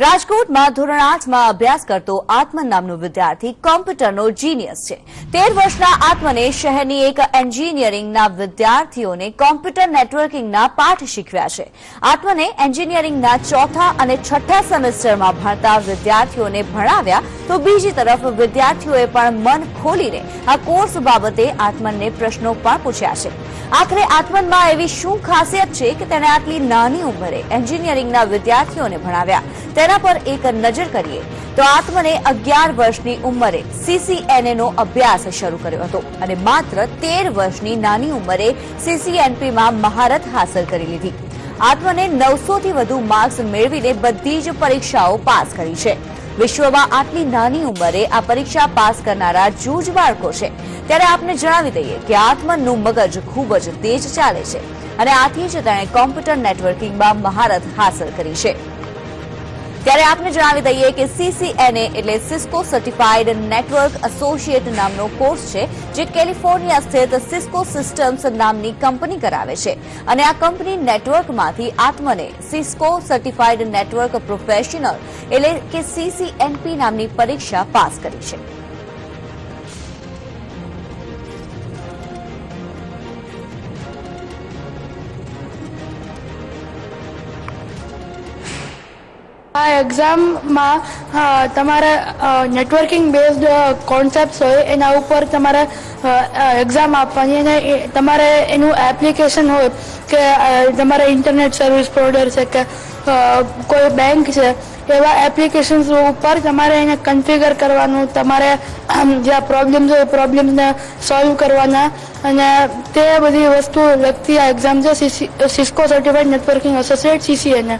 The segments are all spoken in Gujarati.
રાજકોટમાં ધોરણ 8માં અભ્યાસ કરતો આત્મન નામનો વિદ્યાર્થી કોમ્પ્યુટરનો જીનિયસ છે। 13 વર્ષના આત્મને શહેરની એક એન્જિનિયરિંગના વિદ્યાર્થીઓને કોમ્પ્યુટર નેટવર્કિંગના પાઠ શીખવ્યા છે। આત્મને એન્જિનિયરિંગના ચોથા અને છઠ્ઠા સેમેસ્ટરમાં ભણતા વિદ્યાર્થીઓને ભણાવ્યા તો બીજી તરફ વિદ્યાર્થીઓએ પણ મન ખોલીને આ કોર્સ બાબતે આત્મનને પ્રશ્નો પણ પૂછ્યા છે। આખરે આત્મનમાં એવી શું ખાસિયત છે કે તેણે આટલી નાની ઉંમરે એન્જિનિયરિંગના વિદ્યાર્થીઓને ભણાવ્યા, તેના પર એક નજર કરીએ તો આત્મને 11 વર્ષની ઉંમરે CCNA નો અભ્યાસ શરૂ કર્યો હતો અને માત્ર 13 વર્ષની નાની ઉંમરે CCNP માં મહારત હાંસલ કરી લીધી। આત્મને 900 થી વધુ માર્ક્સ મેળવીને બધી જ પરીક્ષાઓ પાસ કરી છે। વિશ્વમાં આટલી નાની ઉંમરે આ પરીક્ષા પાસ કરનારા જૂજ બાળકો છે। ત્યારે આપને જણાવી દઈએ કે આત્મનનું મગજ ખૂબ જ તેજ ચાલે છે અને આથી જ તેણે કોમ્પ્યુટર નેટવર્કિંગમાં મહારત હાંસલ કરી છે। ત્યારે આપને જણાવી દઈએ કે CCNA એટલે સિસ્કો સર્ટિફાઈડ નેટવર્ક એસોસિએટ નામનો કોર્સ છે જે કેલિફોર્નિયા સ્થિત સિસ્કો સિસ્ટમ્સ નામની કંપની કરાવે છે અને આ કંપની નેટવર્કમાંથી આત્મને સિસ્કો સર્ટિફાઈડ નેટવર્ક પ્રોફેશનલ એટલે કે CCNP નામની પરીક્ષા પાસ કરી છે। આ એક્ઝામમાં તમારે નેટવર્કિંગ બેઝડ કોન્સેપ્ટ્સ હોય એના ઉપર તમારે એક્ઝામ આપવાની અને તમારે એનું એપ્લિકેશન હોય કે તમારે ઇન્ટરનેટ સર્વિસ પ્રોવાઈડર છે કે કોઈ બેંક છે એવા એપ્લિકેશન્સ ઉપર તમારે એને કન્ફિગર કરવાનું, તમારે જ્યાં પ્રોબ્લેમ્સ હોય પ્રોબ્લેમને સોલ્વ કરવાના અને તે બધી વસ્તુ લગતી આ એક્ઝામ છે Cisco certified networking associate CCNA।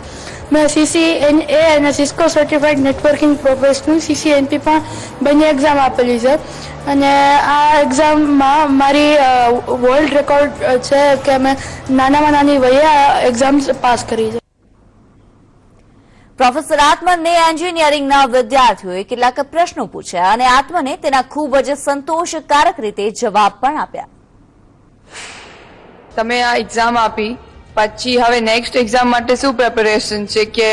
મેં CCNA અને Cisco certified networking professional CCNP પણ બંને એક્ઝામ આપેલી છે અને આ એક્ઝામમાં મારી વર્લ્ડ રેકોર્ડ છે કે મેં નાનામાં નાની વયે આ એક્ઝામ પાસ કરી છે। પ્રોફેસર આત્મને એન્જિનિયરિંગના વિદ્યાર્થીઓએ કેટલાક પ્રશ્નો પૂછ્યા અને આત્મને તેના ખૂબ જ સંતોષકારક રીતે જવાબ પણ આપ્યા। તમે આ એક્ઝામ આપી પછી હવે નેક્સ્ટ એક્ઝામ માટે શું પ્રિપેરેશન છે કે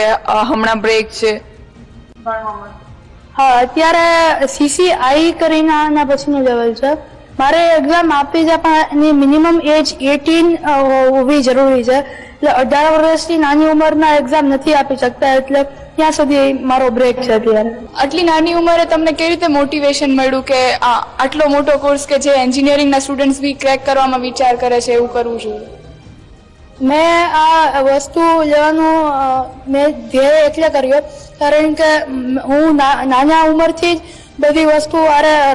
હમણાં બ્રેક છે? હા, અત્યારે CCI કરીને આના પછીનું લેવલ છે। મારે એક્ઝામ આપી છે પણ એની મિનિમમ એજ 18 હોવી જરૂરી છે, એટલે 18 વર્ષની નાની ઉંમરના એક્ઝામ નથી આપી શકતા, એટલે ત્યાં સુધી મારો બ્રેક છે અત્યારે। આટલી નાની ઉંમરે તમને કેવી રીતે મોટિવેશન મળ્યું કે આટલો મોટો કોર્સ કે જે એન્જિનિયરિંગના સ્ટુડન્ટ્સ બી ક્રેક કરવામાં વિચાર કરે છે એવું કરવું જોઈએ? મેં આ વસ્તુ લેવાનું મેં ધ્યેય એટલે કર્યો કારણ કે હું નાના ઉંમરથી જ બધી વસ્તુ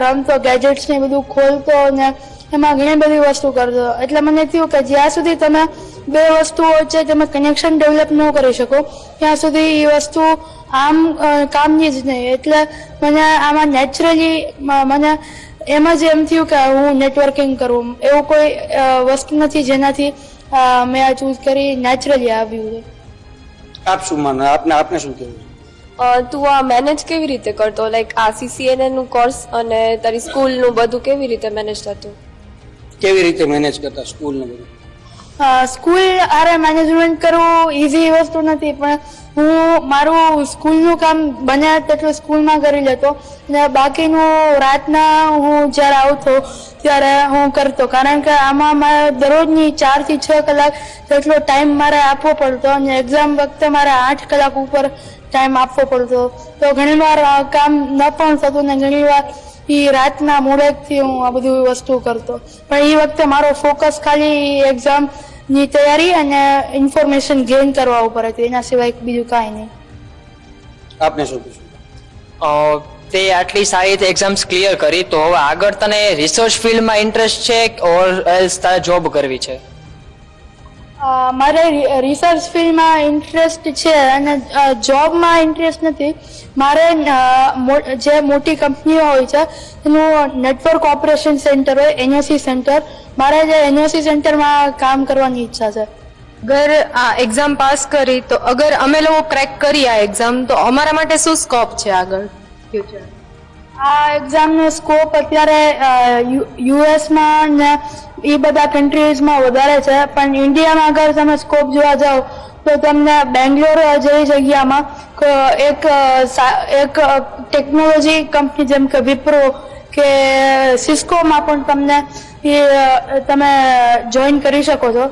રમતો, ગેજેટ્સ ને બધું ખોલતો ને એમાં ઘણી બધી વસ્તુ કરતો, એટલે મને થયું કે જ્યાં સુધી તમે બે વસ્તુઓ વચ્ચે તમે કનેક્શન ડેવલપ ન કરી શકો ત્યાં સુધી એ વસ્તુ આમ કામની જ નહીં, એટલે મને આમાં નેચરલી મને એમ જ એમ થયું કે હું નેટવર્કિંગ કરું। એવું કોઈ વસ્તુ નથી જેનાથી મેં આ ચૂઝ કરી, નેચરલી આવ્યું છે। આપ શું માનો, આપને શું કહેવું? તું આ મેનેજ કેવી રીતે કરતો, લાઈક આ CCNA નું કોર્સ અને તારી સ્કૂલ નું બધું કેવી રીતે મેનેજ થતું? કેવી રીતે મેનેજ કરતા સ્કૂલ ને બધું? સ્કૂલ મેનેજમેન્ટ કરવું ઈઝી વસ્તુ નથી, પણ હું મારું સ્કૂલનું કામ બને તેટલું સ્કૂલમાં કરી લેતો અને બાકીનું રાતના હું જ્યારે આવતો ત્યારે હું કરતો, કારણ કે આમાં મારે દરરોજની 4 થી 6 કલાક તેટલો ટાઈમ મારે આપવો પડતો અને એક્ઝામ વખતે મારે 8 કલાક ઉપર ટાઈમ આપવો પડતો, તો ઘણીવાર કામ ન પણ થતું ને ઘણીવાર એ રાતના મોડેકથી હું આ બધી વસ્તુ કરતો, પણ એ વખતે મારો ફોકસ ખાલી એક્ઝામની તૈયારી અને ઇન્ફોર્મેશન ગેઇન કરવા ઉપર હતું, એના સિવાય બીજું કાંઈ નહીં। આપને શું પૂછ્યું? તે આટલી સારી રીતે એક્ઝામ્સ ક્લિયર કરી, તો હવે આગળ તને રિસર્ચ ફિલ્ડમાં ઇન્ટરેસ્ટ છે ઓર એલ્સ તારે જોબ કરવી છે? મારે રિસર્ચ ફિલ્ડમાં ઇન્ટરેસ્ટ છે અને જોબમાં ઇન્ટરેસ્ટ નથી। મારે જે મોટી કંપનીઓ હોય છે એનું નેટવર્ક ઓપરેશન સેન્ટર હોય, NOC સેન્ટર, મારે જે NOC સેન્ટરમાં કામ કરવાની ઈચ્છા છે। અગર આ એક્ઝામ પાસ કરી તો અગર અમે લોકો ક્રેક કરી આ એક્ઝામ તો અમારા માટે શું સ્કોપ છે આગળ ફ્યુચર? આ એક્ઝામનો સ્કોપ અત્યારે યુએસમાં ને એ બધા કન્ટ્રીઝમાં વધારે છે, પણ ઇન્ડિયામાં અગર તમે સ્કોપ જોવા જાઓ તો તમને બેંગ્લોર જેવી જગ્યામાં એક ટેકનોલોજી કંપની જેમ કે વિપ્રો કે સિસ્કોમાં પણ તમને તમે જોઈન કરી શકો છો.